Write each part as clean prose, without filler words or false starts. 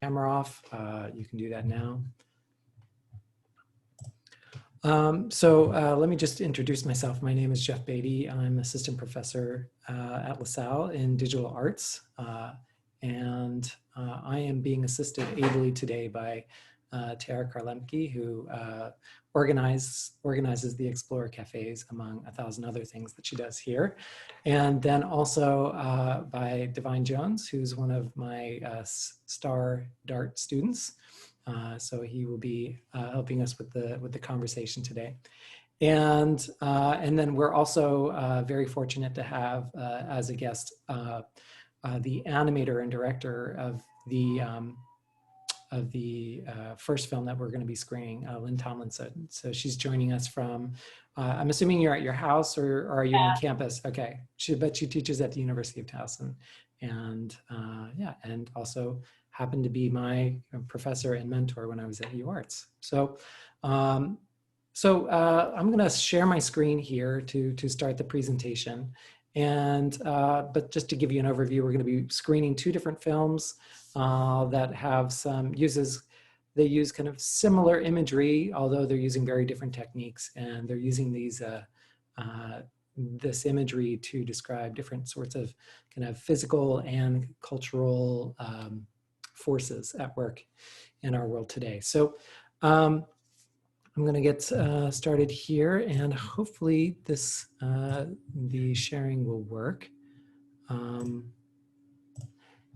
Camera off. You can do that now. Let me just introduce myself. My name is Jeff Beatty. I'm assistant professor at LaSalle in digital arts. I am being assisted ably today by Tara Karlemke, who organizes the Explorer Cafes, among 1,000 other things that she does here. And then also by Divine Jones, who's one of my star Dart students. So he will be helping us with the conversation today. And then we're also very fortunate to have as a guest the animator and director of the first film that we're going to be screening, Lynn Tomlinson. So she's joining us from, I'm assuming you're at your house, or are you on campus? Okay, but she teaches at the University of Towson, and also happened to be my professor and mentor when I was at UArts. So I'm going to share my screen here to start the presentation. And but just to give you an overview, we're going to be screening 2 different films that have they use kind of similar imagery, although they're using very different techniques, and they're using this imagery to describe different sorts of kind of physical and cultural forces at work in our world today. So I'm going to get started here, and hopefully the sharing will work.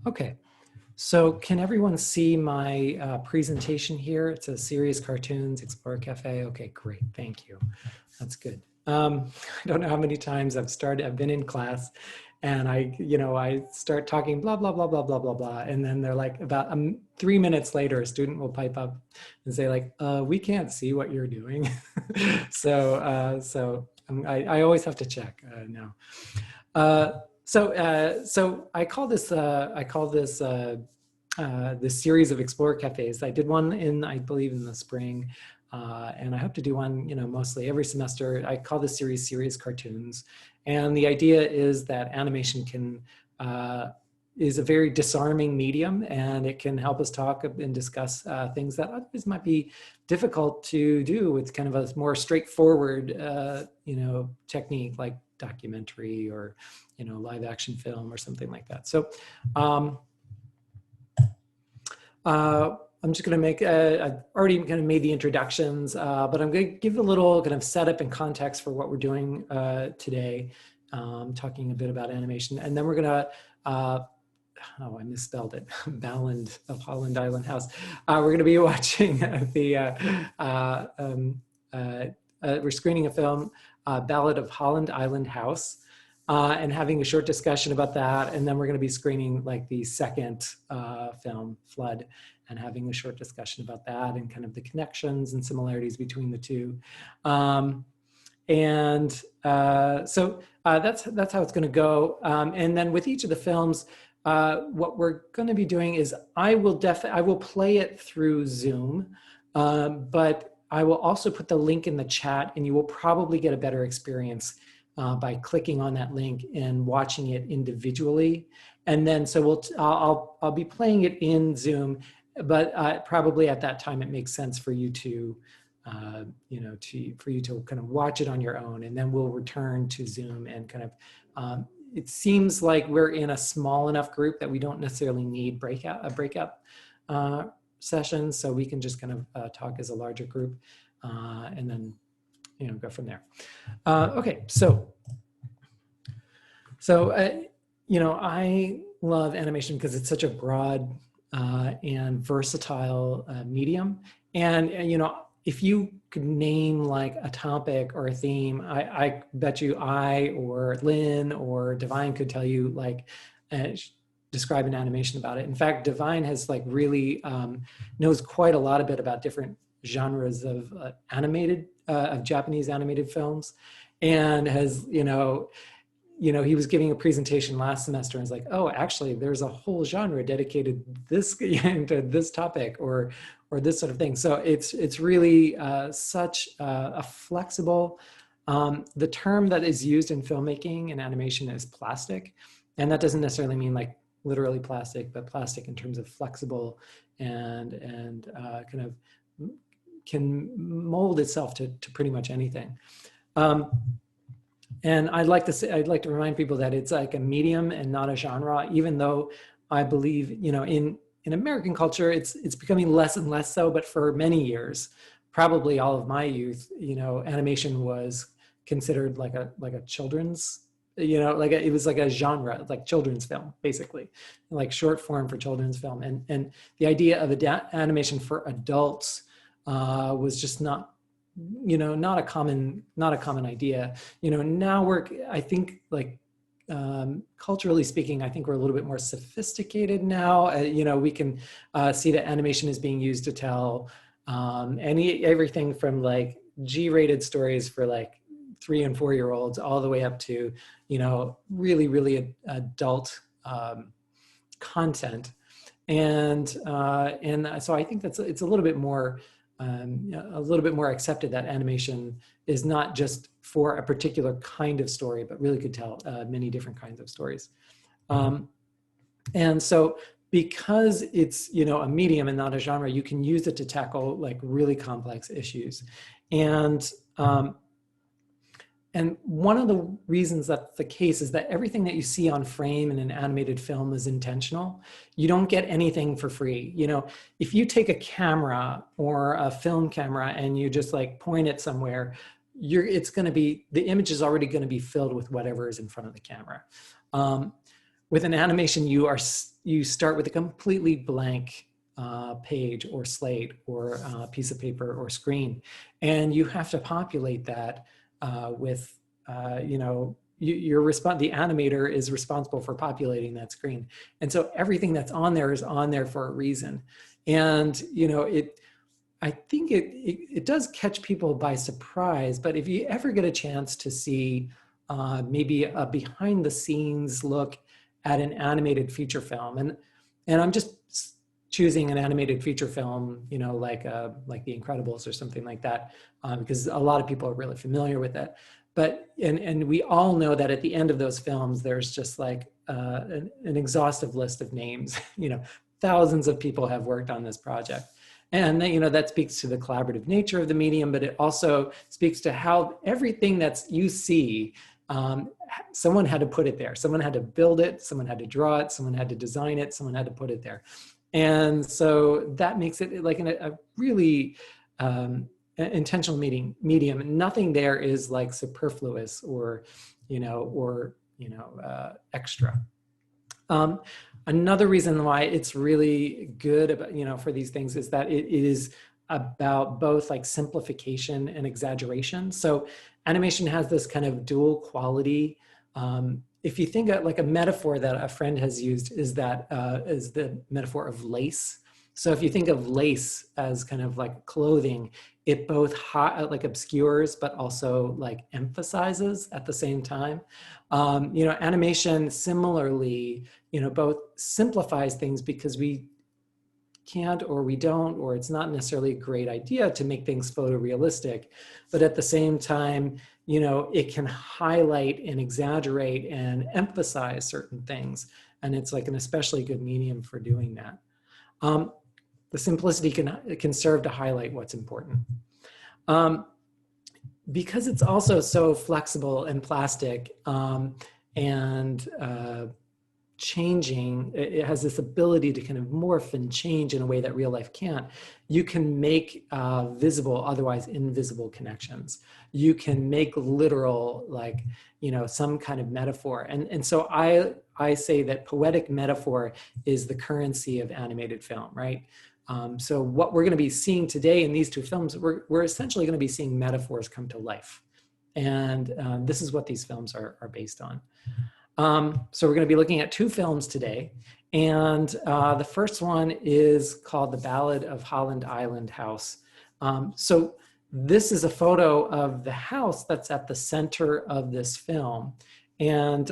Okay, so can everyone see my presentation here? It's a series cartoons, Explorer Cafe. Okay, great, thank you. That's good. I don't know how many times I've been in class, and I start talking blah, blah, blah, blah, blah, blah, blah. And then they're like, about 3 minutes later, a student will pipe up and say like, we can't see what you're doing. So I always have to check now. So I call this series of Explorer Cafes. I did one I believe in the spring. And I hope to do one, mostly every semester. I call this series cartoons. And the idea is that animation is a very disarming medium, and it can help us talk and discuss things that otherwise might be difficult to do with kind of a more straightforward, technique like documentary or, live action film or something like that. So, I'm just going to make, I've already kind of made the introductions, but I'm going to give a little kind of setup and context for what we're doing today, talking a bit about animation. And then we're going to, I misspelled it, Ballad of Holland Island House. We're going to be watching we're screening a film, Ballad of Holland Island House, and having a short discussion about that. And then we're going to be screening like the second film, Flood, and having a short discussion about that and kind of the connections and similarities between the two. So that's how it's going to go. And then with each of the films, what we're going to be doing is I will play it through Zoom, but I will also put the link in the chat, and you will probably get a better experience by clicking on that link and watching it individually. And then so I'll be playing it in Zoom, but probably at that time it makes sense for you to kind of watch it on your own, and then we'll return to Zoom and kind of. It seems like we're in a small enough group that we don't necessarily need a breakout session, so we can just kind of talk as a larger group, and then go from there. Okay, so I love animation because it's such a broad and versatile medium. And, if you could name like a topic or a theme, I bet you I or Lynn or Divine could tell you like, describe an animation about it. In fact, Divine has like really knows quite a lot of bit about different genres of of Japanese animated films, and has, he was giving a presentation last semester and was like, oh, actually, there's a whole genre dedicated to this topic or this sort of thing. So it's really such a flexible, the term that is used in filmmaking and animation is plastic. And that doesn't necessarily mean like literally plastic, but plastic in terms of flexible and kind of can mold itself to pretty much anything. And I'd like to remind people that it's like a medium and not a genre, even though I believe, in American culture, it's becoming less and less so, but for many years, probably all of my youth, animation was considered like a children's, it was like a genre, like children's film, basically, like short form for children's film. And the idea of animation for adults was just not a common idea. Now I think, like, culturally speaking, I think we're a little bit more sophisticated now. We can see that animation is being used to tell everything from like G-rated stories for like 3 and 4 year olds all the way up to, really, really adult content. And so I think it's a little bit more accepted that animation is not just for a particular kind of story, but really could tell many different kinds of stories. And so because it's, a medium and not a genre, you can use it to tackle like really complex issues. And one of the reasons that's the case is that everything that you see on frame in an animated film is intentional. You don't get anything for free. If you take a camera or a film camera and you just like point it somewhere, the image is already going to be filled with whatever is in front of the camera. With an animation, you start with a completely blank page or slate or piece of paper or screen, and you have to populate that with, the animator is responsible for populating that screen. And so everything that's on there is on there for a reason. And, I think it does catch people by surprise, but if you ever get a chance to see maybe a behind the scenes look at an animated feature film, and I'm just choosing an animated feature film, like The Incredibles or something like that, because a lot of people are really familiar with it. But, and we all know that at the end of those films, there's just like an exhaustive list of names. Thousands of people have worked on this project. And that speaks to the collaborative nature of the medium, but it also speaks to how everything you see, someone had to put it there. Someone had to build it, someone had to draw it, someone had to design it, someone had to put it there. And so that makes it like a really intentional medium. Nothing there is like superfluous or extra. Another reason why it's really good about, for these things is that it is about both like simplification and exaggeration. So animation has this kind of dual quality. If you think of like a metaphor that a friend has used is the metaphor of lace. So if you think of lace as kind of like clothing, it both obscures, but also like emphasizes at the same time. Animation similarly, both simplifies things because we can't or we don't, or it's not necessarily a great idea to make things photorealistic, but at the same time, it can highlight and exaggerate and emphasize certain things. And it's like an especially good medium for doing that. The simplicity can serve to highlight what's important. Because it's also so flexible and plastic and changing, it has this ability to kind of morph and change in a way that real life can't. You can make visible, otherwise invisible connections. You can make literal, like, some kind of metaphor. And so I say that poetic metaphor is the currency of animated film, right? So what we're going to be seeing today in these two films, we're essentially going to be seeing metaphors come to life. And this is what these films are based on. So we're going to be looking at two films today. And the first one is called The Ballad of Holland Island House. So this is a photo of the house that's at the center of this film. And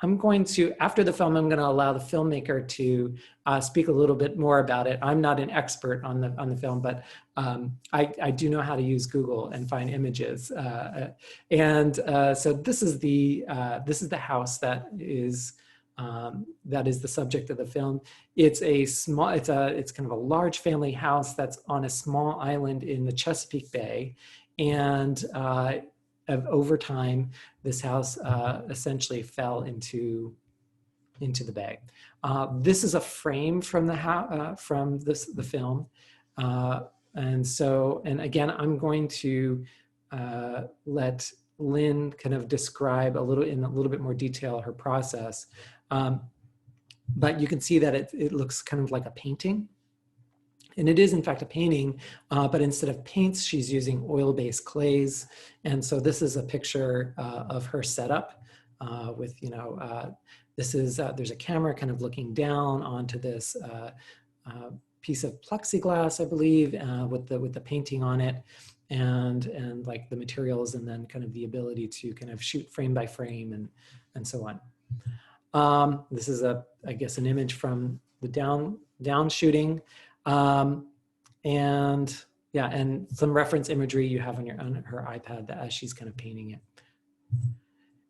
I'm going to, after the film, I'm going to allow the filmmaker to speak a little bit more about it. I'm not an expert on the film, but I do know how to use Google and find images. So this is the house that is that is the subject of the film. It's it's kind of a large family house that's on a small island in the Chesapeake Bay. And over time, this house essentially fell into the bay. This is a frame from the film. And again, I'm going to let Lynn kind of describe in a little bit more detail her process. But you can see that it looks kind of like a painting. And it is in fact a painting, but instead of paints, she's using oil-based clays. And so this is a picture of her setup with, there's a camera kind of looking down onto this piece of plexiglass, I believe, with the painting on it, and like the materials, and then kind of the ability to kind of shoot frame by frame and so on. This is I guess an image from the down shooting. And some reference imagery you have on her iPad as she's kind of painting it.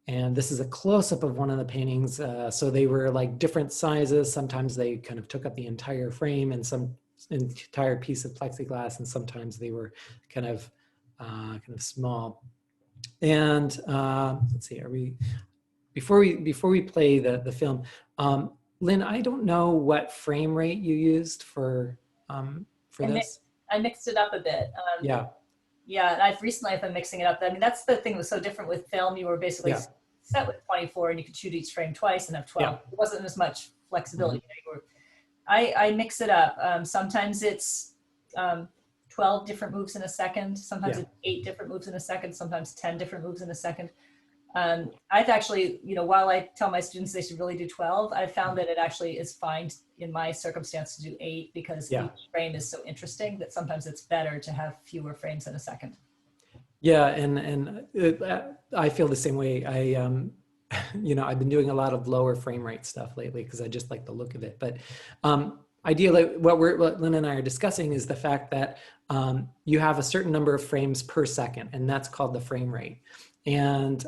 And this is a close-up of one of the paintings. So they were like different sizes. Sometimes they kind of took up the entire frame and some entire piece of plexiglass, and sometimes they were kind of small. And let's see, before we play the film, Lynn, I don't know what frame rate you used for this. I mixed it up a bit. Yeah. Yeah, and I've been mixing it up. I mean, that's the thing that was so different with film. You were basically set with 24, and you could shoot each frame twice and have 12. Yeah. It wasn't as much flexibility. Mm-hmm. I mix it up. Sometimes it's 12 different moves in a second. Sometimes it's 8 different moves in a second. Sometimes 10 different moves in a second. I've actually, while I tell my students they should really do 12, I've found that it actually is fine in my circumstance to do 8, because each frame is so interesting that sometimes it's better to have fewer frames in a second. Yeah, and I feel the same way. I've been doing a lot of lower frame rate stuff lately because I just like the look of it. But ideally, what Lynn and I are discussing is the fact that you have a certain number of frames per second, and that's called the frame rate. And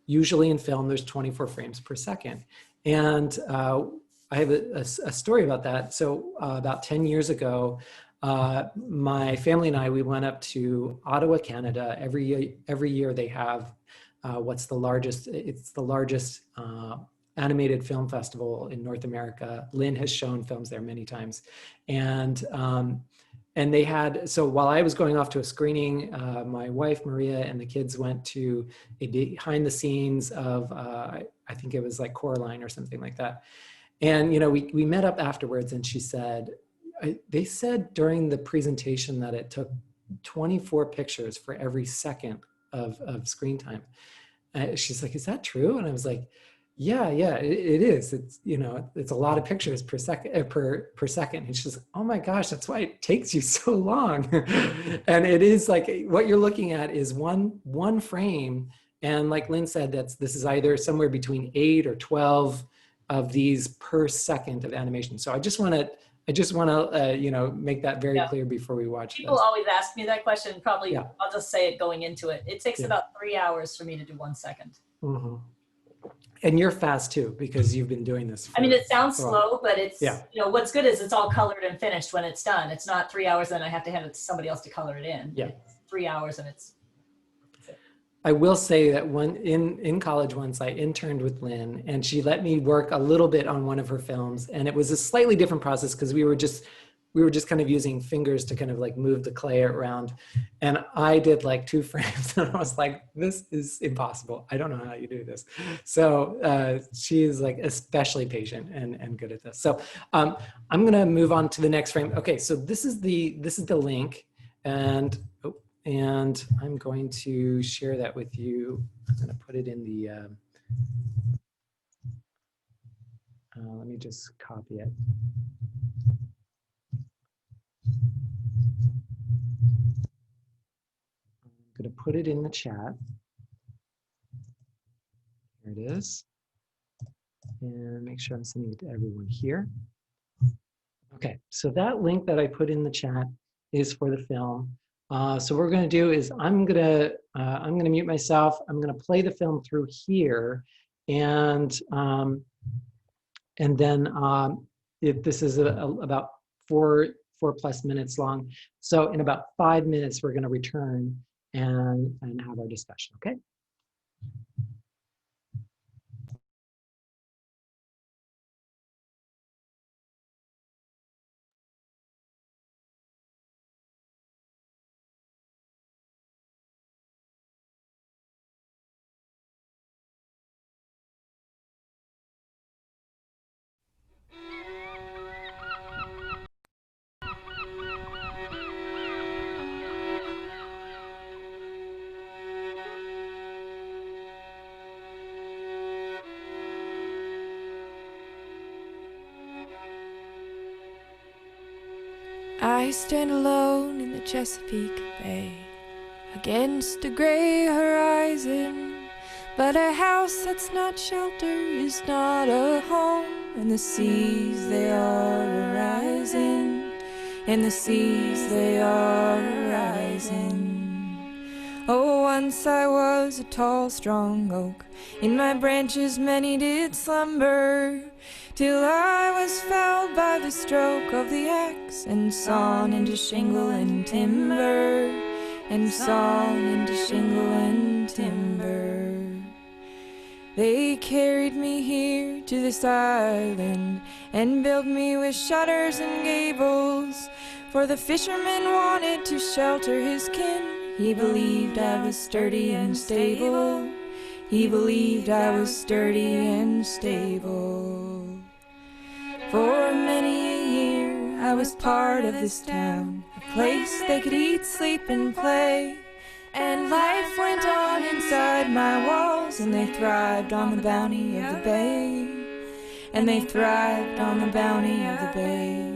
usually in film, there's 24 frames per second. And I have a story about that. So about 10 years ago, my family and we went up to Ottawa, Canada. Every year they have it's the largest animated film festival in North America. Lynn has shown films there many times. And they had, so while I was going off to a screening, my wife, Maria, and the kids went to a behind the scenes of, I think it was like Coraline or something like that. And, we met up afterwards, and she said, they said during the presentation that it took 24 pictures for every second of screen time. She's like, is that true? And I was like, yeah, it is. It's, it's a lot of pictures per second, per second. And she's like, oh my gosh, that's why it takes you so long. And it is like, what you're looking at is one frame. And like Lynn said, this is either somewhere between 8 or 12 of these per second of animation. So I just want to, make that very clear before we watch People this. Always ask me that question. Probably, I'll just say it going into it. It takes about 3 hours for me to do 1 second. Mm-hmm. And you're fast too, because you've been doing this. I mean, it sounds slow, but it's, what's good is it's all colored and finished when it's done. It's not 3 hours, then I have to hand it to somebody else to color it in. Yeah. It's 3 hours and it's. I will say that in college once, I interned with Lynn, and she let me work a little bit on one of her films, and it was a slightly different process because we were just kind of using fingers to kind of like move the clay around, and I did like 2 frames, and I was like, this is impossible. I don't know how you do this. So she is like especially patient and good at this. So I'm gonna move on to the next frame. Okay, so this is the link, and I'm going to share that with you. I'm going to put it in the, let me just copy it. I'm going to put it in the chat. Here it is. And make sure I'm sending it to everyone here. Okay, so that link that I put in the chat is for the film. So what we're going to do is I'm going to mute myself. I'm going to play the film through here, and And then this is about four plus minutes long. So in about 5 minutes, we're going to return and have our discussion. Okay. I stand alone in the Chesapeake Bay, against a gray horizon. But a house that's not shelter is not a home, and the seas they are arising, and the seas they are arising. Oh, once I was a tall, strong oak, in my branches many did slumber, till I was felled by the stroke of the axe, and sawn into shingle and timber, and sawn into shingle and timber. They carried me here to this island, and built me with shutters and gables, for the fisherman wanted to shelter his kin. He believed I was sturdy and stable. He believed I was sturdy and stable. For many a year I was part of this town, a place they could eat, sleep, and play. And life went on inside my walls, and they thrived on the bounty of the bay. And they thrived on the bounty of the bay.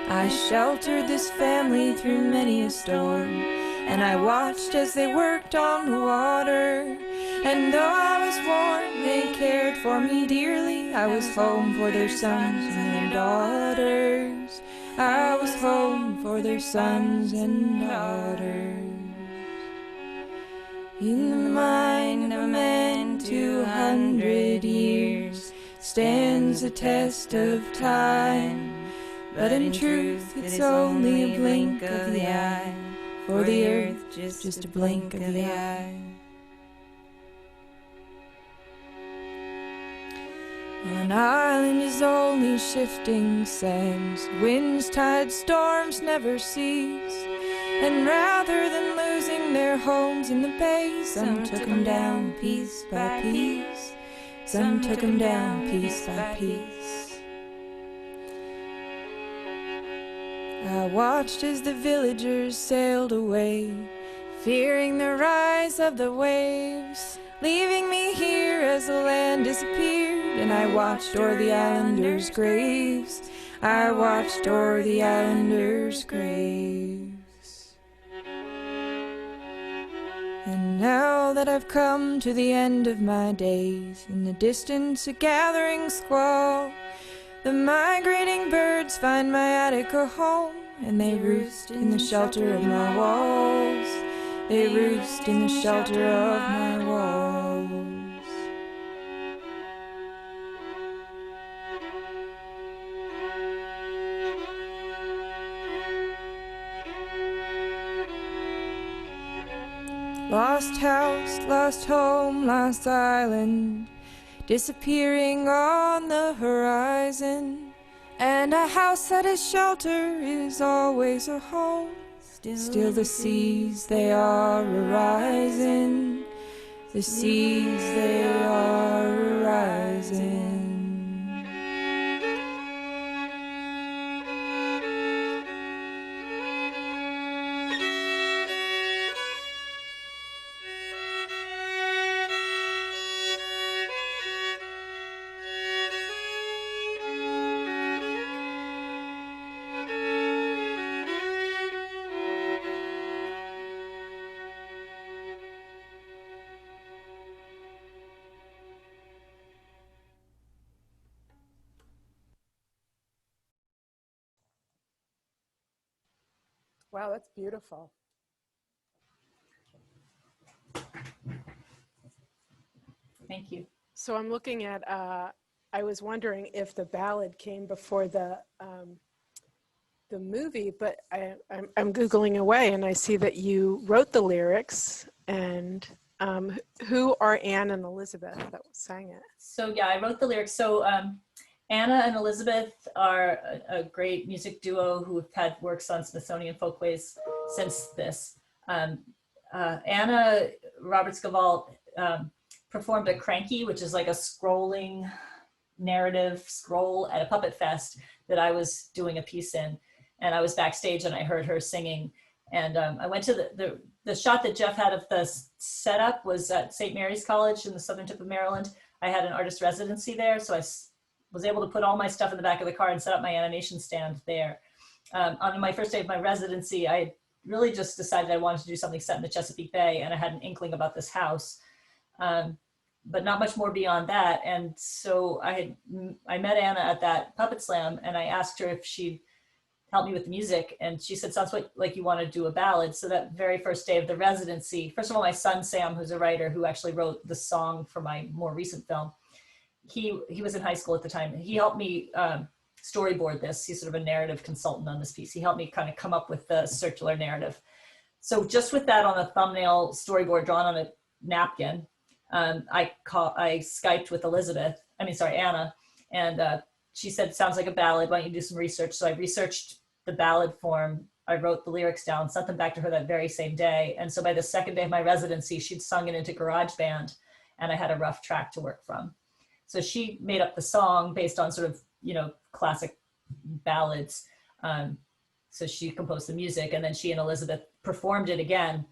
I sheltered this family through many a storm, and I watched as they worked on the water. And though I was warm, they cared for me dearly. I was home for their sons and their daughters. I was home for their sons and daughters. In the mind of man 200 years stands the test of time, but in truth it's only a blink of the eye, for the earth just a blink of the eye. An island is only shifting sands, winds, tides, storms never cease. And rather than losing their homes in the bay, some took 'em down piece by piece. Some took 'em down piece by piece. I watched as the villagers sailed away, fearing the rise of the waves, leaving me here as the land disappeared. And I watched o'er the islanders' graves. I watched o'er the islanders' graves. And now that I've come to the end of my days, in the distance a gathering squall, the migrating birds find my attic a home, and they roost in the shelter of my walls. They roost in the shelter of my walls. Lost house, lost home, lost island, disappearing on the horizon. And a house that is shelter is always a home. Still the seas, they are arising. The seas, they are arising. Wow, that's beautiful. Thank you. So I'm looking at, I was wondering if the ballad came before the movie, but I'm Googling away and I see that you wrote the lyrics, and who are Anne and Elizabeth that sang it? So yeah, I wrote the lyrics. So Anna and Elizabeth are a great music duo who have had works on Smithsonian Folkways since this. Anna Robert Scavall performed a cranky, which is like a scrolling narrative scroll at a puppet fest that I was doing a piece in, and I was backstage and I heard her singing, and I went to the shot that Jeff had of the setup was at St. Mary's College in the southern tip of Maryland. I had an artist residency there, so I was able to put all my stuff in the back of the car and set up my animation stand there. On my first day of my residency, I really just decided I wanted to do something set in the Chesapeake Bay, and I had an inkling about this house, but not much more beyond that. And so I met Anna at that Puppet Slam, and I asked her if she'd help me with the music, and she said, sounds like you want to do a ballad. So that very first day of the residency, first of all, my son Sam, who's a writer who actually wrote the song for my more recent film, he was in high school at the time. He helped me storyboard this. He's sort of a narrative consultant on this piece. He helped me kind of come up with the circular narrative. So just with that on a thumbnail storyboard drawn on a napkin, I Skyped with Anna, and she said, sounds like a ballad, why don't you do some research? So I researched the ballad form. I wrote the lyrics down, sent them back to her that very same day. And so by the second day of my residency, she'd sung it into GarageBand, and I had a rough track to work from. So she made up the song based on sort of, classic ballads. So she composed the music, and then she and Elizabeth performed it again.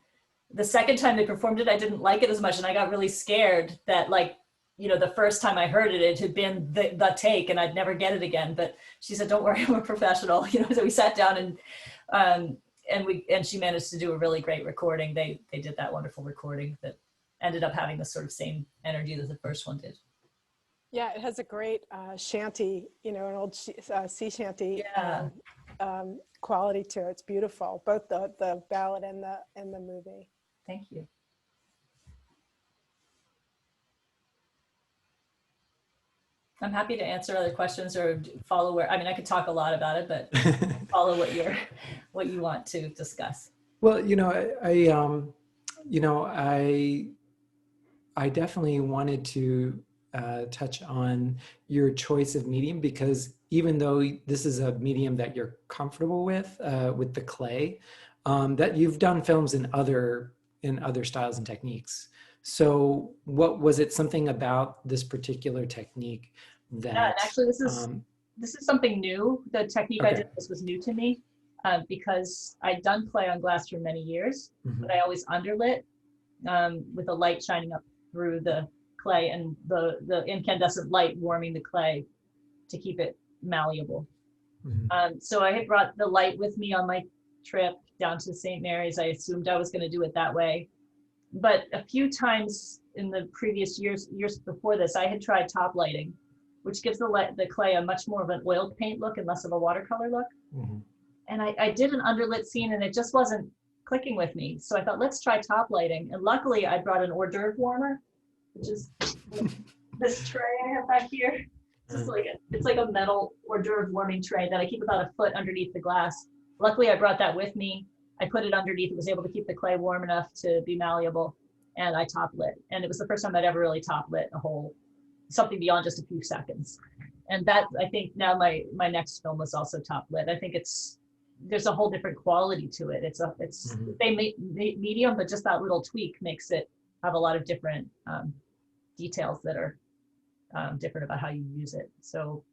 The second time they performed it, I didn't like it as much, and I got really scared that, the first time I heard it, it had been the take and I'd never get it again. But she said, don't worry, we're professional. So we sat down and she managed to do a really great recording. They did that wonderful recording that ended up having the sort of same energy that the first one did. Yeah, it has a great shanty, an old sea shanty quality to it. It's beautiful, both the ballad and the movie. Thank you. I'm happy to answer other questions or follow I could talk a lot about it, but follow what you want to discuss. Well, I definitely wanted to touch on your choice of medium, because even though this is a medium that you're comfortable with the clay, that you've done films in other styles and techniques. So what was it, something about this particular technique that... Yeah, and actually this is something new. The technique I did was new to me because I'd done clay on glass for many years, but I always underlit with a light shining up through the clay and the incandescent light warming the clay to keep it malleable. So I had brought the light with me on my trip down to St. Mary's. I assumed I was going to do it that way. But a few times in the previous years before this, I had tried top lighting, which gives the clay a much more of an oil paint look and less of a watercolor look. And I did an underlit scene and it just wasn't clicking with me. So I thought, let's try top lighting. And luckily I brought an hors d'oeuvre warmer, which is this tray I have back here. It's like a metal hors d'oeuvre warming tray that I keep about a foot underneath the glass. Luckily I brought that with me. I put it underneath. It was able to keep the clay warm enough to be malleable, and I top lit. And it was the first time I'd ever really top lit something beyond just a few seconds. And that, I think now my next film was also top lit. I think there's a whole different quality to it. It's medium, but just that little tweak makes it have a lot of different details that are different about how you use it. So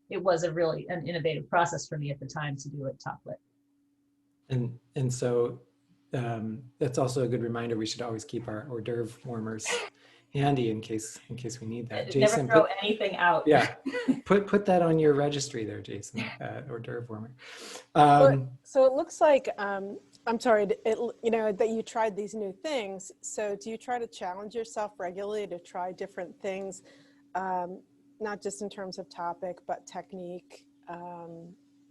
it was an innovative process for me at the time to do it top lit. And so that's also a good reminder. We should always keep our hors d'oeuvre warmers handy in case we need that. Jason, never throw anything out. Yeah, put that on your registry there, Jason. Hors d'oeuvre warmer. So it looks like I'm sorry. That you tried these new things. So do you try to challenge yourself regularly to try different things, not just in terms of topic, but technique,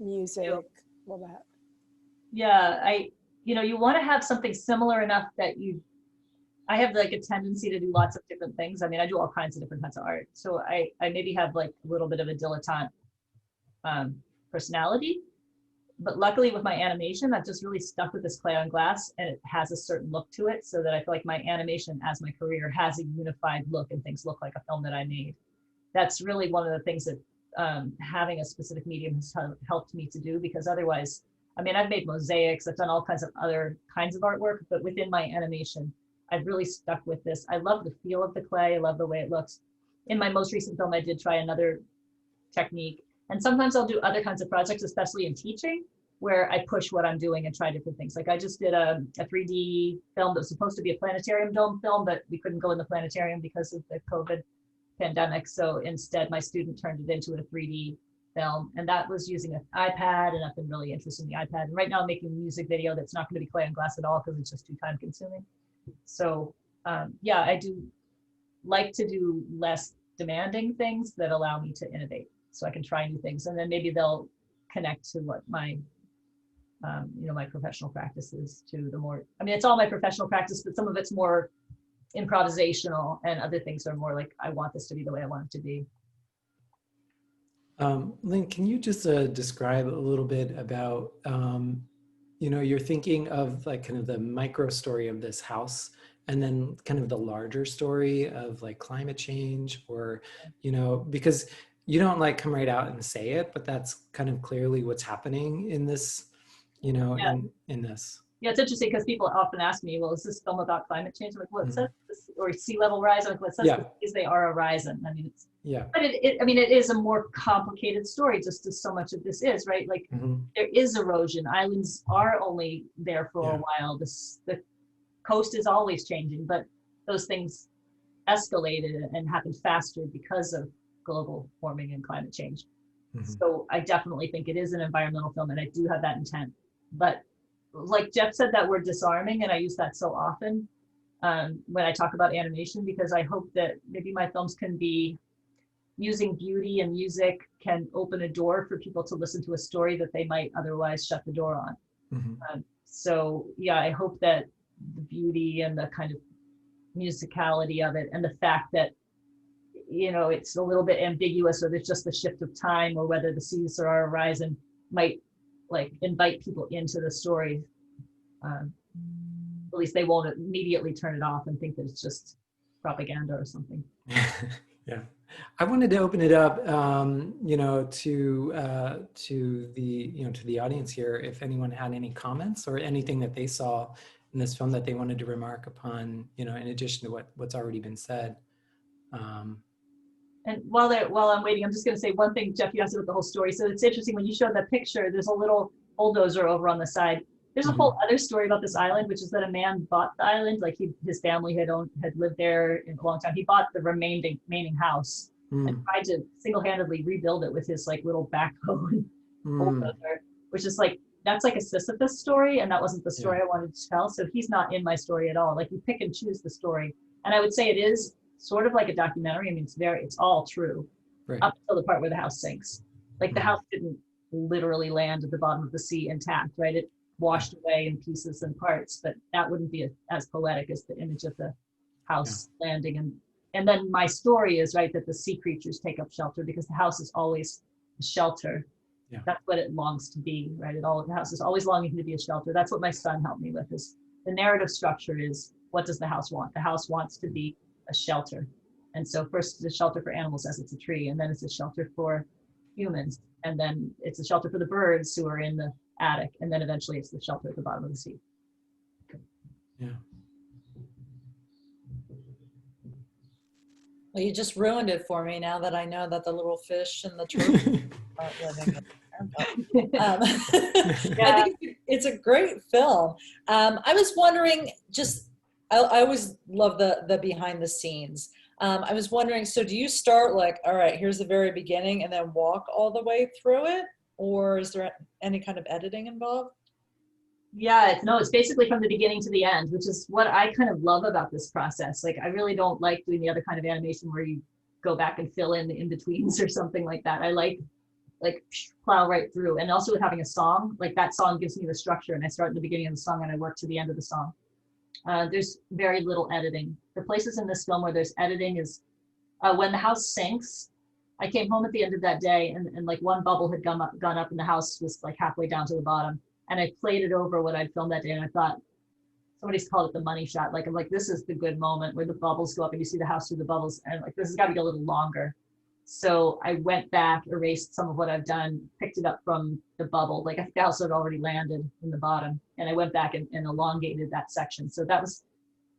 music, all that? Yeah, you want to have something similar enough that you I have like a tendency to do lots of different things. I mean, I do all kinds of different kinds of art. So I maybe have like a little bit of a dilettante personality, but luckily with my animation, I've just really stuck with this clay on glass, and it has a certain look to it, so that I feel like my animation as my career has a unified look and things look like a film that I made. That's really one of the things that having a specific medium has helped me to do, because otherwise, I mean, I've made mosaics, I've done all kinds of other kinds of artwork, but within my animation, I've really stuck with this. I love the feel of the clay. I love the way it looks. In my most recent film, I did try another technique. And sometimes I'll do other kinds of projects, especially in teaching, where I push what I'm doing and try different things. Like I just did a 3D film that was supposed to be a planetarium dome film, but we couldn't go in the planetarium because of the COVID pandemic. So instead, my student turned it into a 3D film. And that was using an iPad, and I've been really interested in the iPad. And right now I'm making a music video that's not going to be clay on glass at all because it's just too time consuming. So yeah, I do like to do less demanding things that allow me to innovate, so I can try new things, and then maybe they'll connect to what my my professional practice is, to the more, I mean, it's all my professional practice, but some of it's more improvisational, and other things are more like, I want this to be the way I want it to be. Lynn, can you just describe a little bit about you're thinking of like kind of the micro story of this house, and then kind of the larger story of like climate change, or, because you don't like come right out and say it, but that's kind of clearly what's happening in this, Yeah. in this. Yeah, it's interesting because people often ask me, well, is this film about climate change? I'm like, well, it says this, or sea level rise. I'm like, well, it says is they are a rising. I mean, it's, but it is a more complicated story, just as so much of this is, right? Like there is erosion. Islands are only there for a while. The coast is always changing, but those things escalated and happened faster because of global warming and climate change. So I definitely think it is an environmental film, and I do have that intent. But like Jeff said, that word disarming, and I use that so often when I talk about animation, because I hope that maybe my films can be, using beauty and music can open a door for people to listen to a story that they might otherwise shut the door on. So yeah, I hope that the beauty and the kind of musicality of it, and the fact that it's a little bit ambiguous, or there's just the shift of time, or whether the seas are a horizon, might like invite people into the story. At least they won't immediately turn it off and think that it's just propaganda or something. Yeah, I wanted to open it up, to the audience here, if anyone had any comments or anything that they saw in this film that they wanted to remark upon, in addition to what's already been said. And while I'm waiting, I'm just going to say one thing, Jeff, you asked about the whole story. So it's interesting, when you showed that picture, there's a little bulldozer over on the side. There's a whole other story about this island, which is that a man bought the island. Like his family had lived there in a long time. He bought the remaining house and tried to single-handedly rebuild it with his like little backhoe bulldozer, which is like, that's like a Sisyphus story, and that wasn't the story I wanted to tell. So he's not in my story at all. Like you pick and choose the story, and I would say it is sort of like a documentary. I mean, it's all true, up until the part where the house sinks. Like the house didn't literally land at the bottom of the sea intact, right? It washed away in pieces and parts, but that wouldn't be as poetic as the image of the house landing. And then my story is, right, that the sea creatures take up shelter, because the house is always a shelter. That's what it longs to be, right? The house is always longing to be a shelter. That's what my son helped me with. Is the narrative structure is, what does the house want? The house wants to be a shelter. And so first it's a shelter for animals, as it's a tree, and then it's a shelter for humans, and then it's a shelter for the birds who are in the attic, and then eventually it's the shelter at the bottom of the sea. Well, you just ruined it for me now that I know that the little fish and the turtle aren't living I think it's a great film. I was wondering, I always love the behind the scenes. I was wondering, so do you start like, all right, here's the very beginning, and then walk all the way through it? Or is there any kind of editing involved? Yeah, no, it's basically from the beginning to the end, which is what I kind of love about this process. Like, I really don't like doing the other kind of animation where you go back and fill in the in-betweens or something like that. I like plow right through. And also with having a song, like that song gives me the structure, and I start at the beginning of the song and I work to the end of the song. There's very little editing. The places in this film where there's editing is when the house sinks. I came home at the end of that day, and like one bubble had gone up and the house was like halfway down to the bottom. And I played it over what I'd filmed that day, and I thought, somebody's called it the money shot. Like, I'm like, this is the good moment where the bubbles go up and you see the house through the bubbles, and like, this has got to be a little longer. So I went back, erased some of what I've done, picked it up from the bubble. Like, I think the house had already landed in the bottom, and I went back and elongated that section. So that was,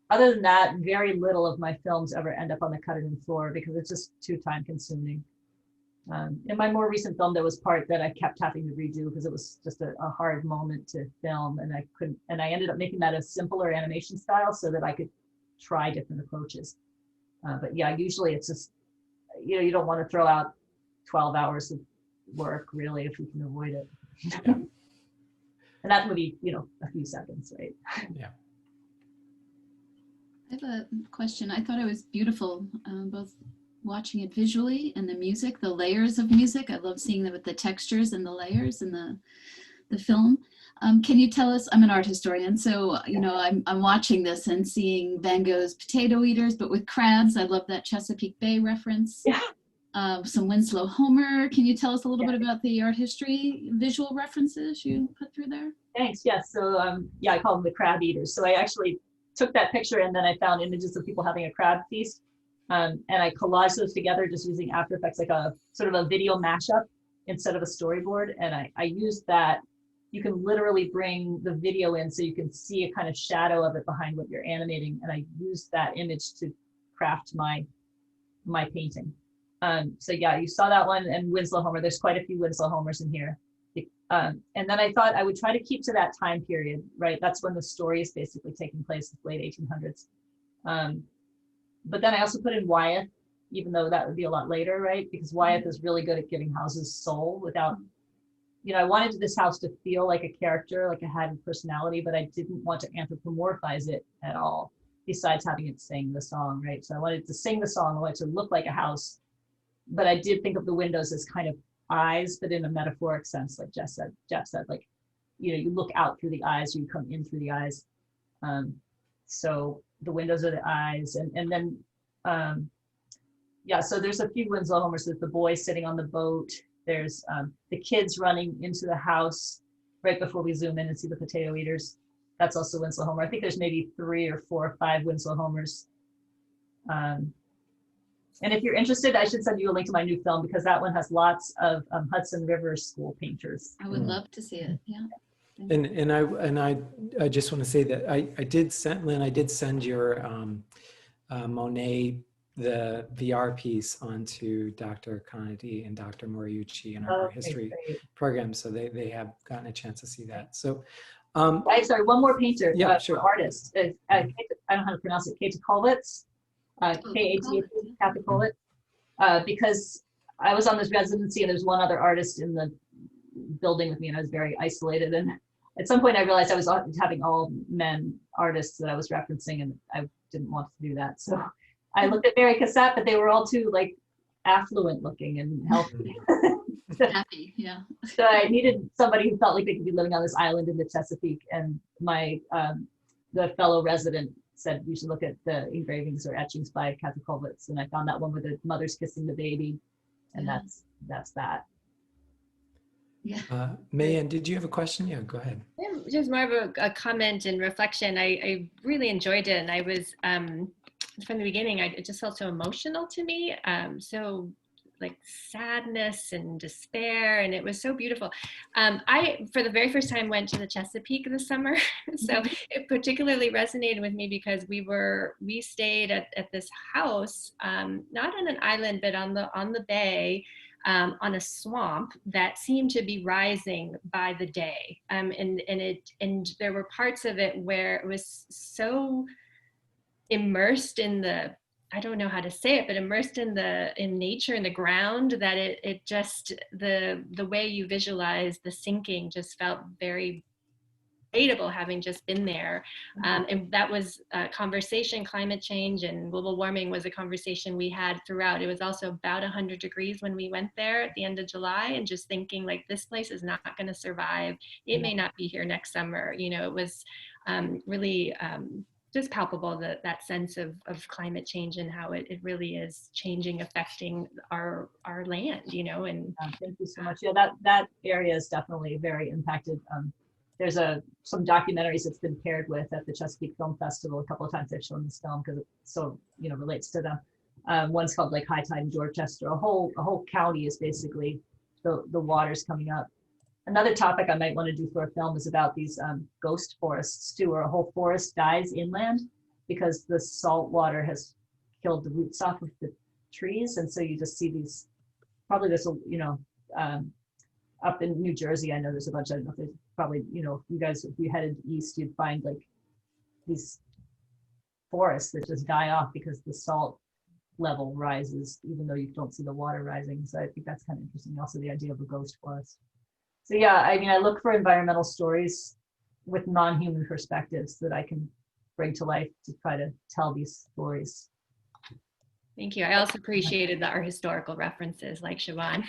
other than that, very little of my films ever end up on the cutting room floor because it's just too time consuming. In my more recent film, there was part that I kept having to redo because it was just a hard moment to film, and I couldn't, and I ended up making that a simpler animation style so that I could try different approaches. But yeah, usually it's just, you know, you don't want to throw out 12 hours of work really if you can avoid it. Yeah. And that would be, you know, a few seconds, right? Yeah. I have a question. I thought it was beautiful, both watching it visually and the music, the layers of music. I love seeing them with the textures and the layers in the film. Can you tell us, I'm an art historian, so, you know, I'm watching this and seeing Van Gogh's Potato Eaters, but with crabs. I love that Chesapeake Bay reference. Yeah. Some Winslow Homer. Can you tell us a little bit about the art history visual references you put through there? Thanks, yes. So yeah, I call them the crab eaters. So I actually took that picture and then I found images of people having a crab feast. And I collaged those together just using After Effects, like a sort of a video mashup instead of a storyboard. And I used that. You can literally bring the video in so you can see a kind of shadow of it behind what you're animating. And I used that image to craft my painting. So yeah, you saw that one, and Winslow Homer. There's quite a few Winslow Homers in here. And then I thought I would try to keep to that time period, right? That's when the story is basically taking place, the late 1800s. But then I also put in Wyeth, even though that would be a lot later, right? Because Wyeth is really good at giving houses soul without, you know, I wanted this house to feel like a character, like it had a personality, but I didn't want to anthropomorphize it at all, besides having it sing the song, right? So I wanted to sing the song, I wanted to look like a house, but I did think of the windows as kind of eyes, but in a metaphoric sense, like Jeff said, like, you know, you look out through the eyes, you come in through the eyes. So the windows are the eyes, and then, yeah, so there's a few Winslow Homers. There's the boy sitting on the boat. There's the kids running into the house right before we zoom in and see the potato eaters. That's also Winslow Homer. I think there's maybe 3 or 4 or 5 Winslow Homers. And if you're interested, I should send you a link to my new film because that one has lots of Hudson River school painters. I would love to see it, yeah. And I just want to say that I did send Lynn. I did send your Monet the VR piece onto Dr. Conity and Dr. Moriucci in our history program, so they have gotten a chance to see that. So, sorry, one more painter. Yeah, sure. Artist. I don't know how to pronounce it. Katakovitz. K-A-T, Katakovitz. Because I was on this residency and there's one other artist in the building with me, and I was very isolated. And at some point I realized I was having all men artists that I was referencing, and I didn't want to do that. So I looked at Mary Cassatt, but they were all too like affluent looking and healthy. Happy, yeah. So I needed somebody who felt like they could be living on this island in the Chesapeake. And my the fellow resident said you should look at the engravings or etchings by Katakovitz, and I found that one where the mother's kissing the baby, and that's that. Yeah. Mayan, did you have a question? Yeah, go ahead. Yeah, just more of a comment and reflection. I really enjoyed it, and I was from the beginning. It just felt so emotional to me. So like sadness and despair, and it was so beautiful. I, for the very first time, went to the Chesapeake this summer, so it particularly resonated with me because we stayed at this house, not on an island, but on the bay. On a swamp that seemed to be rising by the day, and there were parts of it where it was so immersed in the, I don't know how to say it, but immersed in nature, in the ground, that it just the way you visualize the sinking just felt very relatable, having just been there. And that was a conversation. Climate change and global warming was a conversation we had throughout. It was also about 100 degrees when we went there at the end of July, and just thinking like, this place is not going to survive. It may not be here next summer. You know, it was really just palpable, that sense of climate change and how it really is changing, affecting our land, you know. And thank you so much. Yeah, that area is definitely very impacted. There's some documentaries it's been paired with at the Chesapeake Film Festival. A couple of times they've shown this film because it so, you know, relates to them. One's called like High Tide in Dorchester. A whole county is basically the waters coming up. Another topic I might want to do for a film is about these ghost forests too, where a whole forest dies inland because the salt water has killed the roots off of the trees, and so you just see these. Probably there's a, you know, up in New Jersey, I know there's a bunch. I don't know if there's probably, you know, you guys, if you headed east, you'd find like these forests that just die off because the salt level rises, even though you don't see the water rising. So I think that's kind of interesting. Also, the idea of a ghost forest. So yeah, I mean, I look for environmental stories with non-human perspectives that I can bring to life to try to tell these stories. Thank you. I also appreciated our historical references, like Siobhan.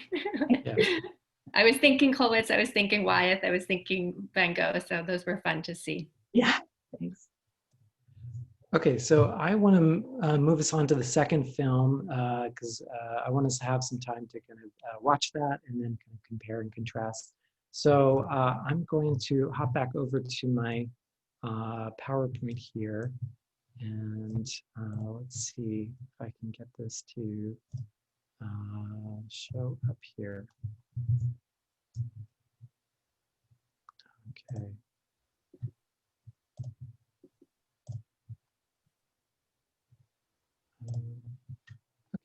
Yeah. I was thinking Colwitz, I was thinking Wyeth, I was thinking Van Gogh, so those were fun to see. Yeah, thanks. Okay, so I want to move us on to the second film because I want us to have some time to kind of watch that and then kind of compare and contrast. So I'm going to hop back over to my PowerPoint here, and let's see if I can get this to show up here. Okay.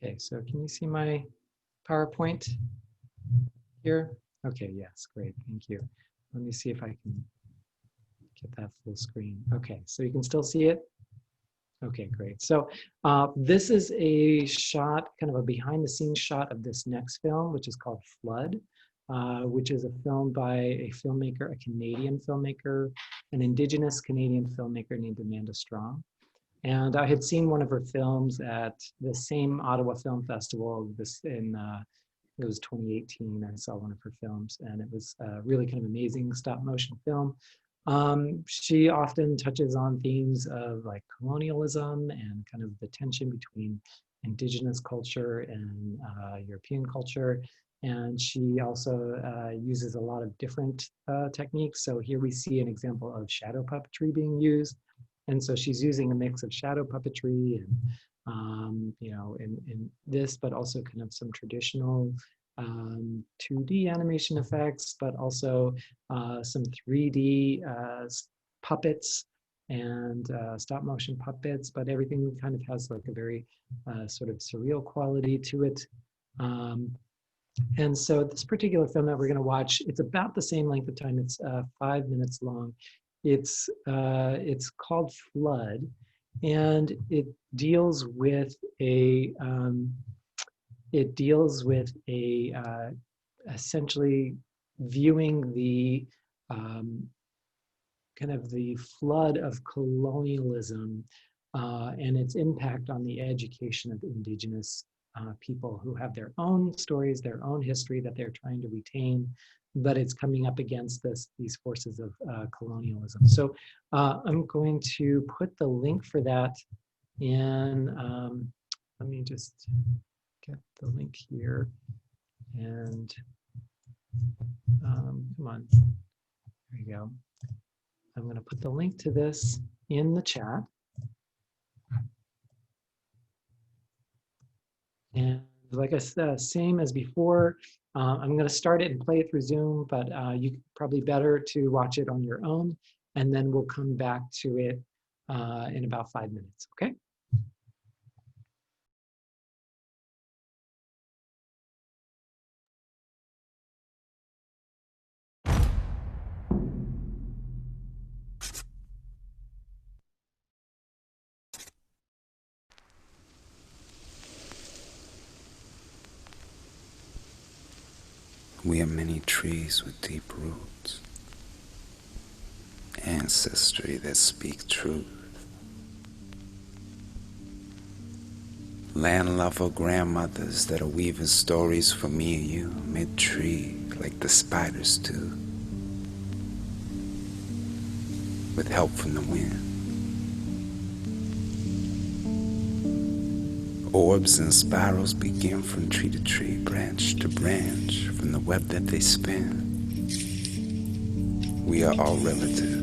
Okay, so can you see my PowerPoint here? Okay, yes, great, thank you. Let me see if I can get that full screen. Okay, so you can still see it? Okay, great. So this is a shot, kind of a behind the scenes shot of this next film, which is called Flood, which is a film by a filmmaker, a Canadian filmmaker, an Indigenous Canadian filmmaker named Amanda Strong. And I had seen one of her films at the same Ottawa Film Festival. It was 2018. I saw one of her films, and it was really kind of amazing stop motion film. She often touches on themes of like colonialism and kind of the tension between Indigenous culture and European culture. And she also uses a lot of different techniques. So here we see an example of shadow puppetry being used. And so she's using a mix of shadow puppetry and, you know, in this, but also kind of some traditional 2D animation effects, but also some 3D puppets and stop motion puppets, but everything kind of has like a very sort of surreal quality to it. And so this particular film that we're going to watch, it's about the same length of time. It's 5 minutes long. It's called Flood, and it deals with essentially viewing the kind of the flood of colonialism and its impact on the education of Indigenous people who have their own stories, their own history that they're trying to retain, but it's coming up against these forces of colonialism. So I'm going to put the link for that in, let me just get the link here, and come on, there you go. I'm going to put the link to this in the chat. And like I said, same as before, I'm going to start it and play it through Zoom, but you probably better to watch it on your own, and then we'll come back to it in about 5 minutes, okay? We are many trees with deep roots, ancestry that speak truth, land lover grandmothers that are weaving stories for me and you mid-tree like the spiders do, with help from the wind. Orbs and spirals begin from tree to tree, branch to branch, from the web that they spin. We are all relative.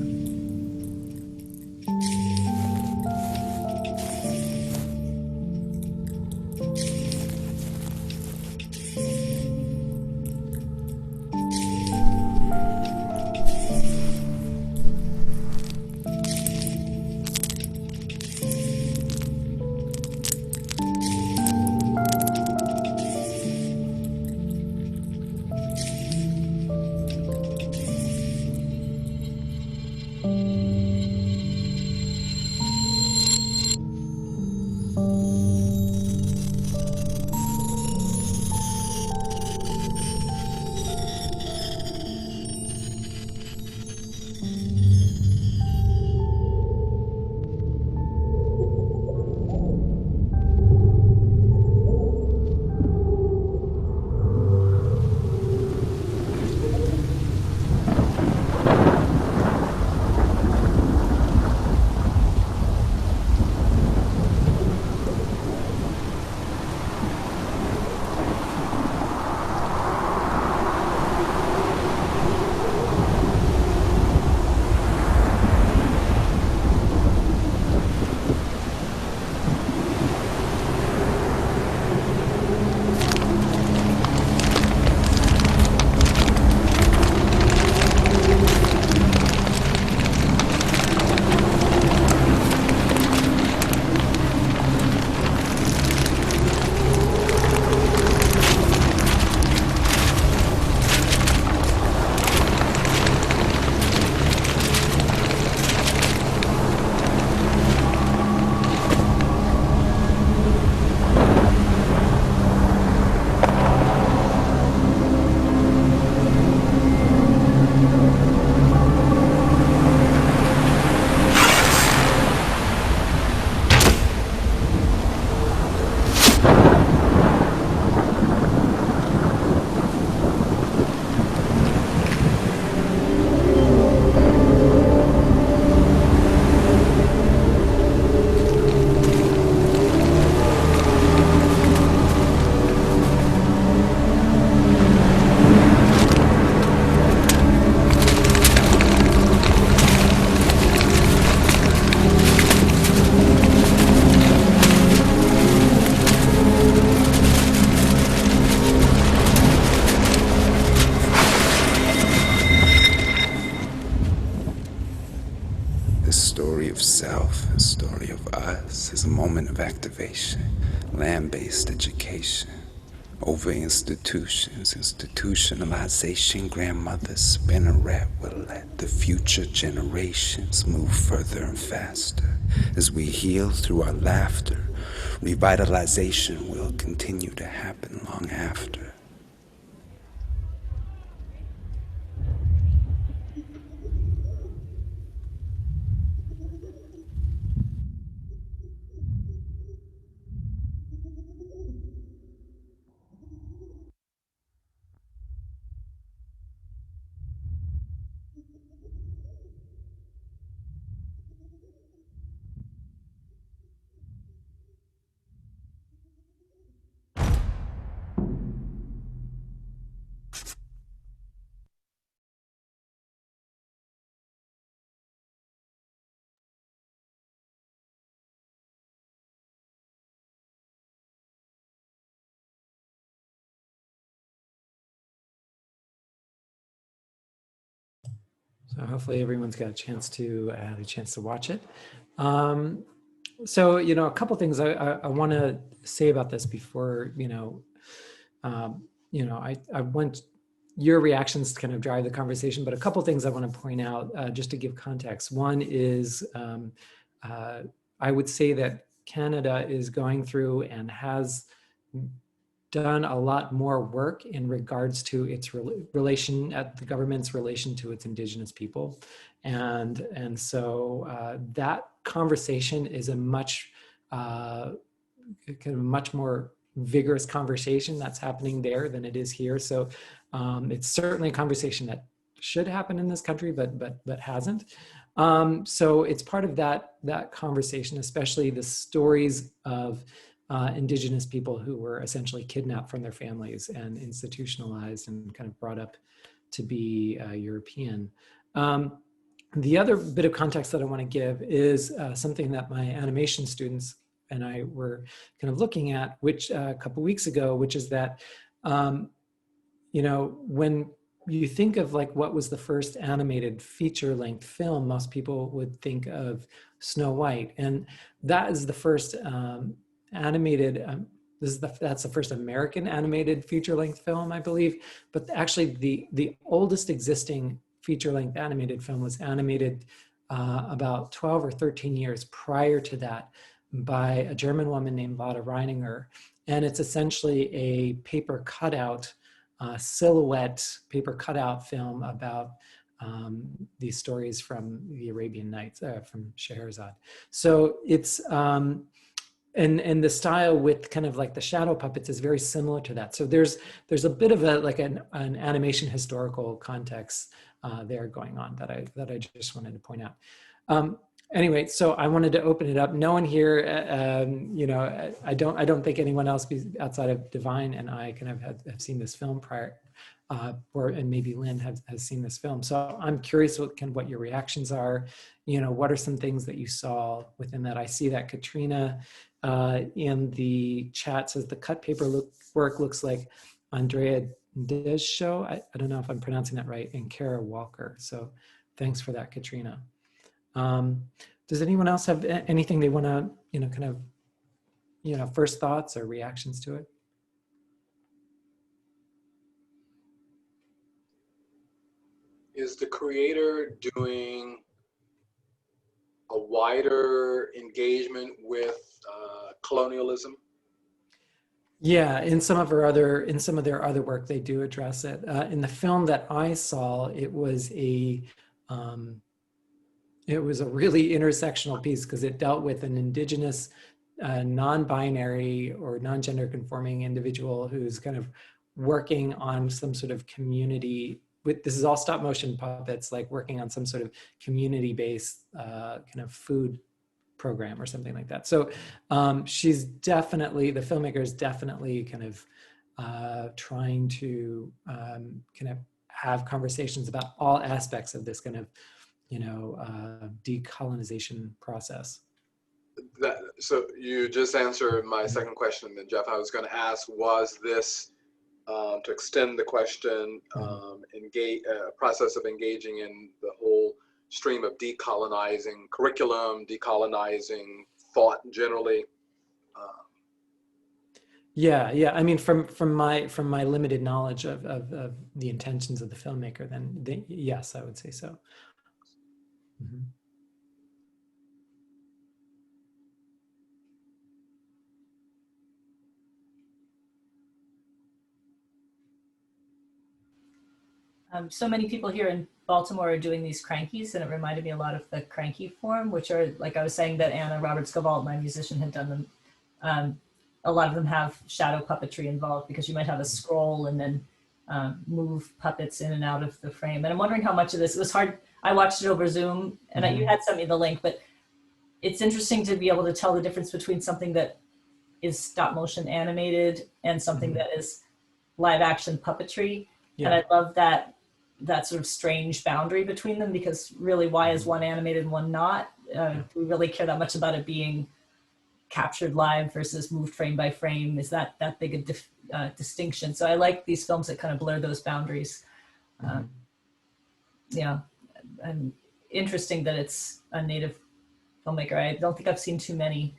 The story of self, the story of us, is a moment of activation, land-based education, over institutions, institutionalization. Grandmother Spinneret will let the future generations move further and faster. As we heal through our laughter, revitalization will continue to happen long after. So hopefully everyone's got a chance to watch it. So, a couple things I want to say about this before, I want your reactions to kind of drive the conversation, but a couple things I want to point out just to give context. One is I would say that Canada is going through and has done a lot more work in regards to its relation at the government's relation to its Indigenous people. And so that conversation is a much kind of much more vigorous conversation that's happening there than it is here. So it's certainly a conversation that should happen in this country, but hasn't. So it's part of that conversation, especially the stories of indigenous people who were essentially kidnapped from their families and institutionalized and kind of brought up to be European. The other bit of context that I want to give is something that my animation students and I were kind of looking at, which a couple weeks ago, which is that, you know, when you think of like what was the first animated feature-length film, most people would think of Snow White, and that is the first animated. That's the first American animated feature-length film, I believe. But actually, the oldest existing feature-length animated film was animated about 12 or 13 years prior to that by a German woman named Lotte Reininger, and it's essentially a paper cutout. Silhouette paper cutout film about these stories from the Arabian Nights, from Scheherazade. So it's, and the style with kind of like the shadow puppets is very similar to that. So there's a bit of a, like an animation historical context there going on that I just wanted to point out. Anyway, so I wanted to open it up. No one here, you know, I don't think anyone else outside of Divine and I kind of have seen this film prior, and maybe Lynn has seen this film. So I'm curious what your reactions are. You know, what are some things that you saw within that? I see that Katrina in the chat says the cut paper work looks like Andrea Desho. I don't know if I'm pronouncing that right, and Kara Walker. So thanks for that, Katrina. Does anyone else have anything they want to, you know, kind of, you know, first thoughts or reactions to it? Is the creator doing a wider engagement with colonialism? Yeah, in some of their other work, they do address it. In the film that I saw, it was a really intersectional piece because it dealt with an indigenous, non-binary or non-gender conforming individual who's kind of working on some sort of community. This is all stop motion puppets, like working on some sort of community-based kind of food program or something like that. So she's definitely, the filmmaker is definitely kind of trying to kind of have conversations about all aspects of this kind of, you know, decolonization process. So you just answered my second question, then, Jeff. I was going to ask, was this, to extend the question, process of engaging in the whole stream of decolonizing curriculum, decolonizing thought generally? Yeah. I mean, from my limited knowledge of the intentions of the filmmaker, then yes, I would say so. Mm-hmm. So many people here in Baltimore are doing these crankies, and it reminded me a lot of the cranky form, which are, like I was saying, that Anna Roberts-Gavalt, my musician, had done them. A lot of them have shadow puppetry involved because you might have a scroll and then move puppets in and out of the frame. And I'm wondering how much of this, it was hard. I watched it over Zoom, and you had sent me the link, but it's interesting to be able to tell the difference between something that is stop motion animated and something that is live action puppetry. Yeah. And I love that sort of strange boundary between them, because really, why is one animated and one not? Do we really care that much about it being captured live versus moved frame by frame? Is that big a distinction? So I like these films that kind of blur those boundaries. Yeah, and interesting that it's a Native filmmaker. I don't think I've seen too many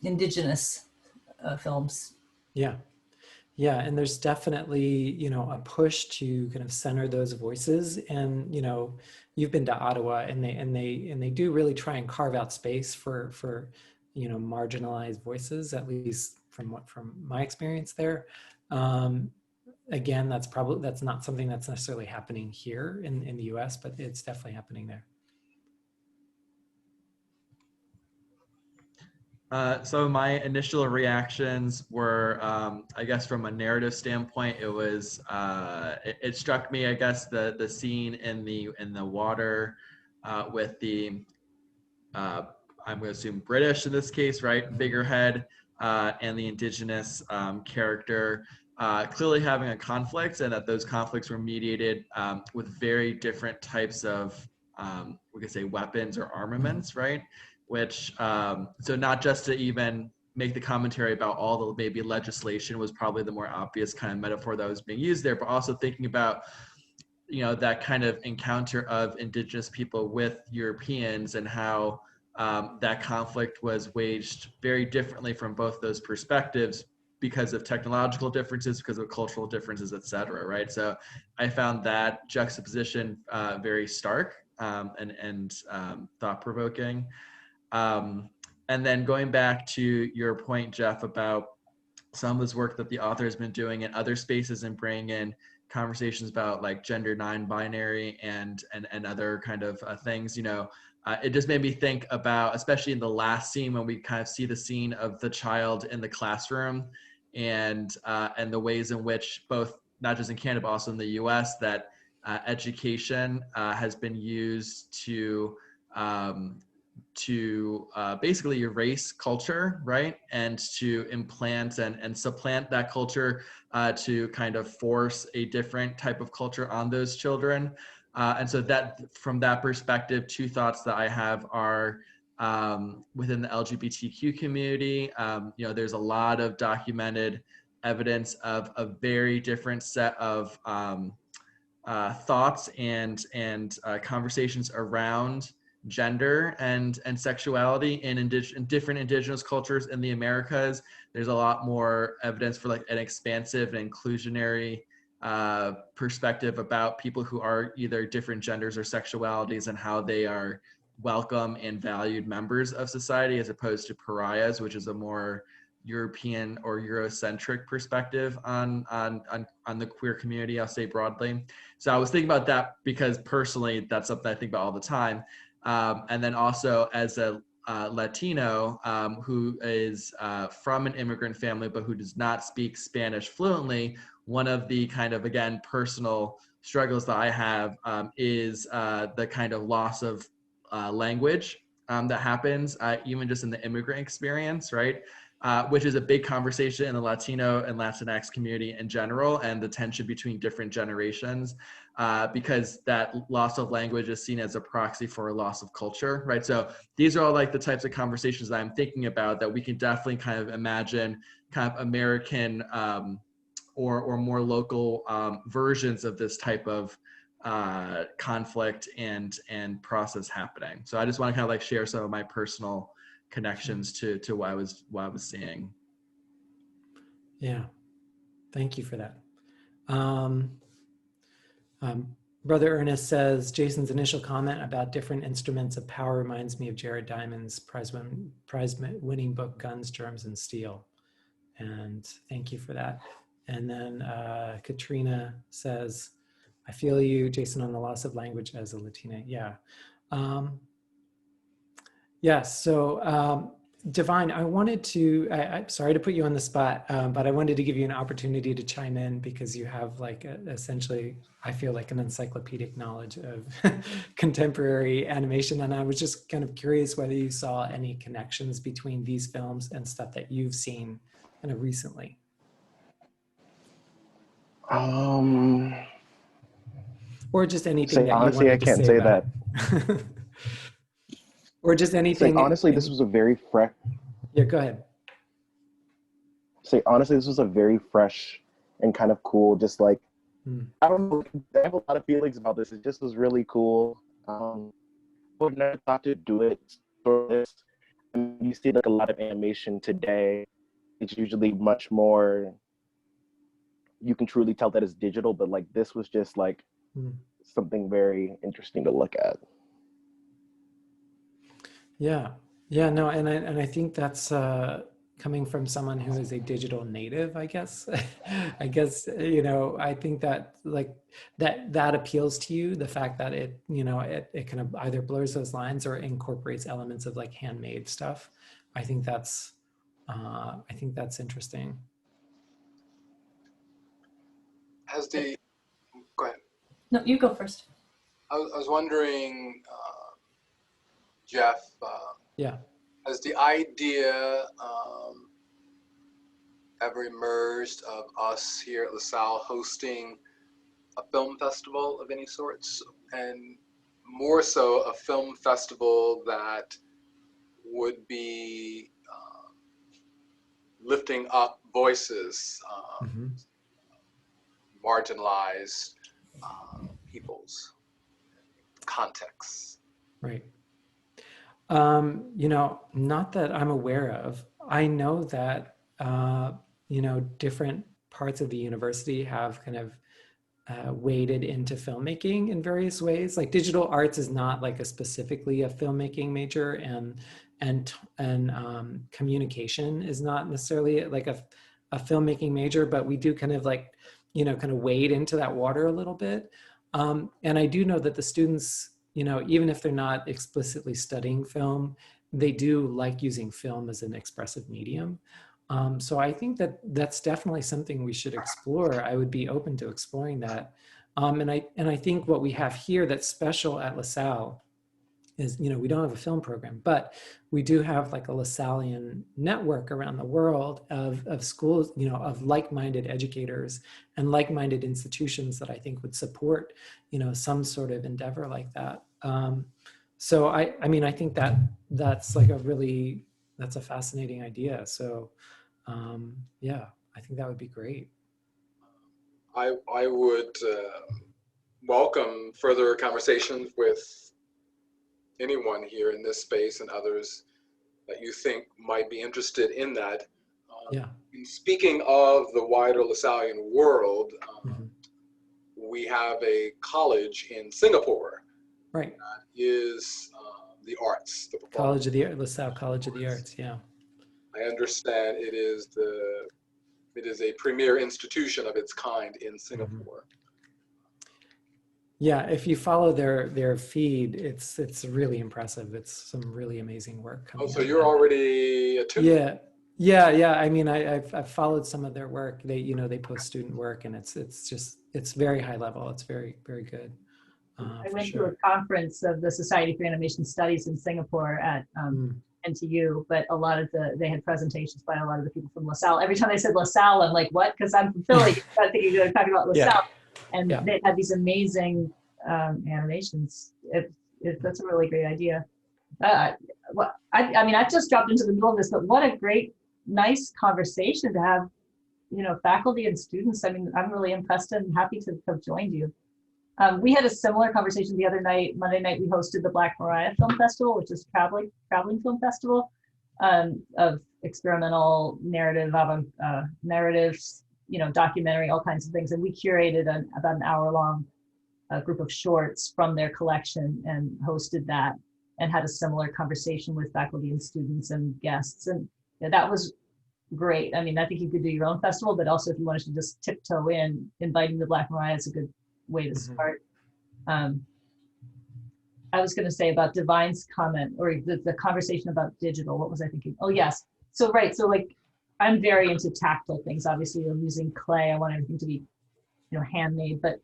indigenous films. Yeah, and there's definitely, you know, a push to kind of center those voices. And, you know, you've been to Ottawa, and they do really try and carve out space for you know, marginalized voices, at least from my experience there. Again, that's not something that's necessarily happening here in the US, but it's definitely happening there. So my initial reactions were, I guess, from a narrative standpoint, it was, it struck me, I guess, the scene in the water with the, I'm going to assume British in this case, right, figurehead, and the indigenous character clearly having a conflict, and that those conflicts were mediated with very different types of, we could say, weapons or armaments, right? Which, so not just to even make the commentary about all the maybe legislation was probably the more obvious kind of metaphor that was being used there, but also thinking about, you know, that kind of encounter of indigenous people with Europeans and how that conflict was waged very differently from both those perspectives because of technological differences, because of cultural differences, et cetera, right? So I found that juxtaposition very stark and thought-provoking. And then going back to your point, Jeff, about some of this work that the author has been doing in other spaces and bringing in conversations about like gender non-binary and other kind of things, you know, it just made me think about, especially in the last scene when we kind of see the scene of the child in the classroom and the ways in which both, not just in Canada, but also in the US, that education has been used to basically erase culture, right? And to implant and supplant that culture to kind of force a different type of culture on those children. And so that, from that perspective, two thoughts that I have are within the LGBTQ community, you know, there's a lot of documented evidence of a very different set of thoughts and conversations around gender and sexuality in different indigenous cultures in the Americas. There's a lot more evidence for like an expansive and inclusionary perspective about people who are either different genders or sexualities and how they are welcome and valued members of society as opposed to pariahs, which is a more European or Eurocentric perspective on the queer community, I'll say broadly. So I was thinking about that because personally, that's something I think about all the time. And then also as a Latino who is from an immigrant family, but who does not speak Spanish fluently, one of the kind of, again, personal struggles that I have is the kind of loss of language that happens even just in the immigrant experience, right? Which is a big conversation in the Latino and Latinx community in general, and the tension between different generations, because that loss of language is seen as a proxy for a loss of culture, right? So these are all like the types of conversations that I'm thinking about that we can definitely kind of imagine kind of American or more local versions of this type of conflict and process happening. So I just want to kind of like share some of my personal connections to what I was seeing. Yeah, thank you for that. Brother Ernest says, Jason's initial comment about different instruments of power reminds me of Jared Diamond's prize-winning book, Guns, Germs, and Steel. And thank you for that. And then Katrina says, I feel you, Jason, on the loss of language as a Latina. Yeah. Yes, so Divine, I wanted to, I'm sorry to put you on the spot, but I wanted to give you an opportunity to chime in because you have like essentially, I feel like an encyclopedic knowledge of contemporary animation. And I was just kind of curious whether you saw any connections between these films and stuff that you've seen kind of recently. Or just anything that honestly, you wanted I can't to say about that. Or just anything. Honestly, this was a very fresh. Yeah, go ahead. Honestly, this was a very fresh and kind of cool, just like, I don't know, I have a lot of feelings about this. It just was really cool. I would never thought to do it for this. You see like a lot of animation today. It's usually much more, you can truly tell that it's digital, but like this was just like something very interesting to look at. Yeah, no, and I think that's coming from someone who is a digital native, I guess. I guess, you know, I think that like that appeals to you, the fact that it, you know, it kind of either blurs those lines or incorporates elements of like handmade stuff. I think that's interesting. Go ahead. No, you go first. I was wondering, Jeff, yeah, has the idea ever emerged of us here at LaSalle hosting a film festival of any sorts, and more so a film festival that would be lifting up voices, marginalized peoples, contexts. Right. Not that I'm aware of. I know that, different parts of the university have kind of waded into filmmaking in various ways. Like digital arts is not like specifically a filmmaking major, and communication is not necessarily like a filmmaking major, but we do kind of like, kind of wade into that water a little bit. And I do know that the students, even if they're not explicitly studying film, they do like using film as an expressive medium. So I think that that's definitely something we should explore. I would be open to exploring that. And I think what we have here that's special at LaSalle is, we don't have a film program, but we do have like a LaSallian network around the world of schools, of like-minded educators and like-minded institutions that I think would support, some sort of endeavor like that. So I think that that's like that's a fascinating idea. So yeah, I think that would be great. I would welcome further conversations with anyone here in this space and others that you think might be interested in that. Yeah. And speaking of the wider LaSallian world, we have a college in Singapore. Right. That is the arts. The College of the LaSalle College of the Arts. Yeah. I understand it is a premier institution of its kind in Singapore. Yeah, if you follow their feed, it's really impressive. It's some really amazing work. Oh, so you're already attuned? Yeah. I mean, I've followed some of their work. They post student work, and it's very high level. It's very, very good. I went to a conference of the Society for Animation Studies in Singapore at NTU, but they had presentations by a lot of the people from LaSalle. Every time they said LaSalle, I'm like, what? Because I'm from Philly. I think you're talking about LaSalle. Yeah. And they had these amazing animations. That's a really great idea. I mean, I've just dropped into the middle of this, but what a great, nice conversation to have, faculty and students. I mean, I'm really impressed and happy to have joined you. We had a similar conversation the other night. Monday night, we hosted the Black Mariah Film Festival, which is a traveling film festival of experimental narrative, narratives, documentary, all kinds of things. And we curated about an hour-long group of shorts from their collection and hosted that and had a similar conversation with faculty and students and guests. And that was great. I mean, I think you could do your own festival, but also if you wanted to just tiptoe in, inviting the Black Mariah is a good way to start. I was going to say about Divine's comment or the conversation about digital. What was I thinking? Oh, yes. So, right. So like, I'm very into tactile things. Obviously, I'm using clay. I want everything to be, handmade. But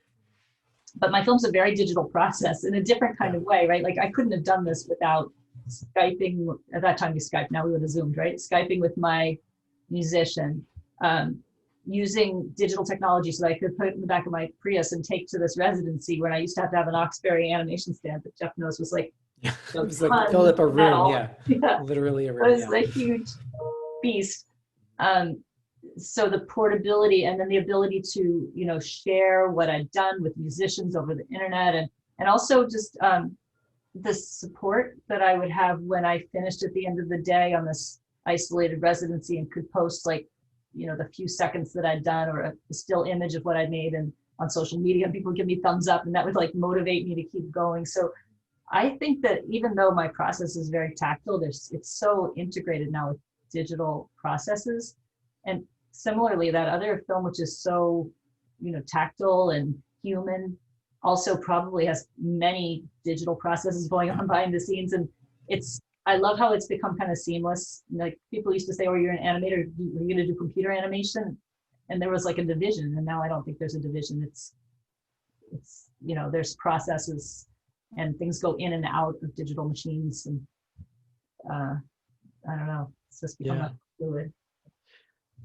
my film's a very digital process in a different kind of way, right? Like I couldn't have done this without Skyping. At that time, we Skyped. Now we would have Zoomed, right? Skyping with my musician, using digital technology so that I could put it in the back of my Prius and take to this residency when I used to have an Oxbury animation stand that Jeff knows was like, it was like filled up a room, yeah. Literally a room. It was a huge beast. So the portability and then the ability to, share what I'd done with musicians over the internet and also just the support that I would have when I finished at the end of the day on this isolated residency and could post like, the few seconds that I'd done or a still image of what I made and on social media and people would give me thumbs up and that would like motivate me to keep going. So I think that even though my process is very tactile, it's so integrated now with digital processes. And similarly, that other film, which is so, tactile and human, also probably has many digital processes going on behind the scenes. And I love how it's become kind of seamless. Like people used to say, oh, you're an animator, are you going to do computer animation? And there was like a division. And now I don't think there's a division. It's there's processes and things go in and out of digital machines. And I don't know, it's just become fluid.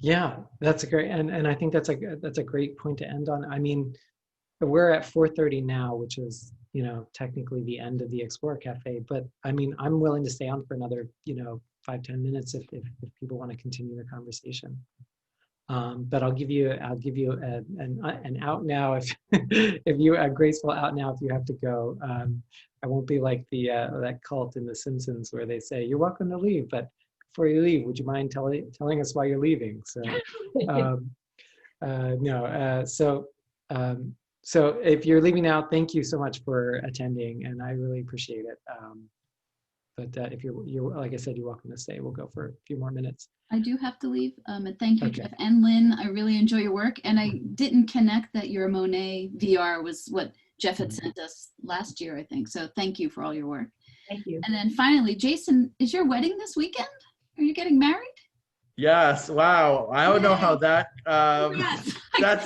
Yeah, that's a great, and I think that's a great point to end on. I mean, we're at 4:30 now, which is, technically the end of the Explore Cafe, but I mean, I'm willing to stay on for another, 5-10 minutes if people want to continue the conversation. But I'll give you an out now if if you a graceful out now if you have to go. I won't be like that cult in The Simpsons where they say you're welcome to leave, but before you leave, would you mind telling us why you're leaving? So no. So if you're leaving now, thank you so much for attending, and I really appreciate it. But if you're like I said, you're welcome to stay. We'll go for a few more minutes. I do have to leave. And thank you, Okay. Jeff and Lynn. I really enjoy your work. And I didn't connect that your Monet VR was what Jeff had sent us last year, I think. So thank you for all your work. Thank you. And then finally, Jason, is your wedding this weekend? Are you getting married? Yes. Wow. I don't know how that. Yes. That's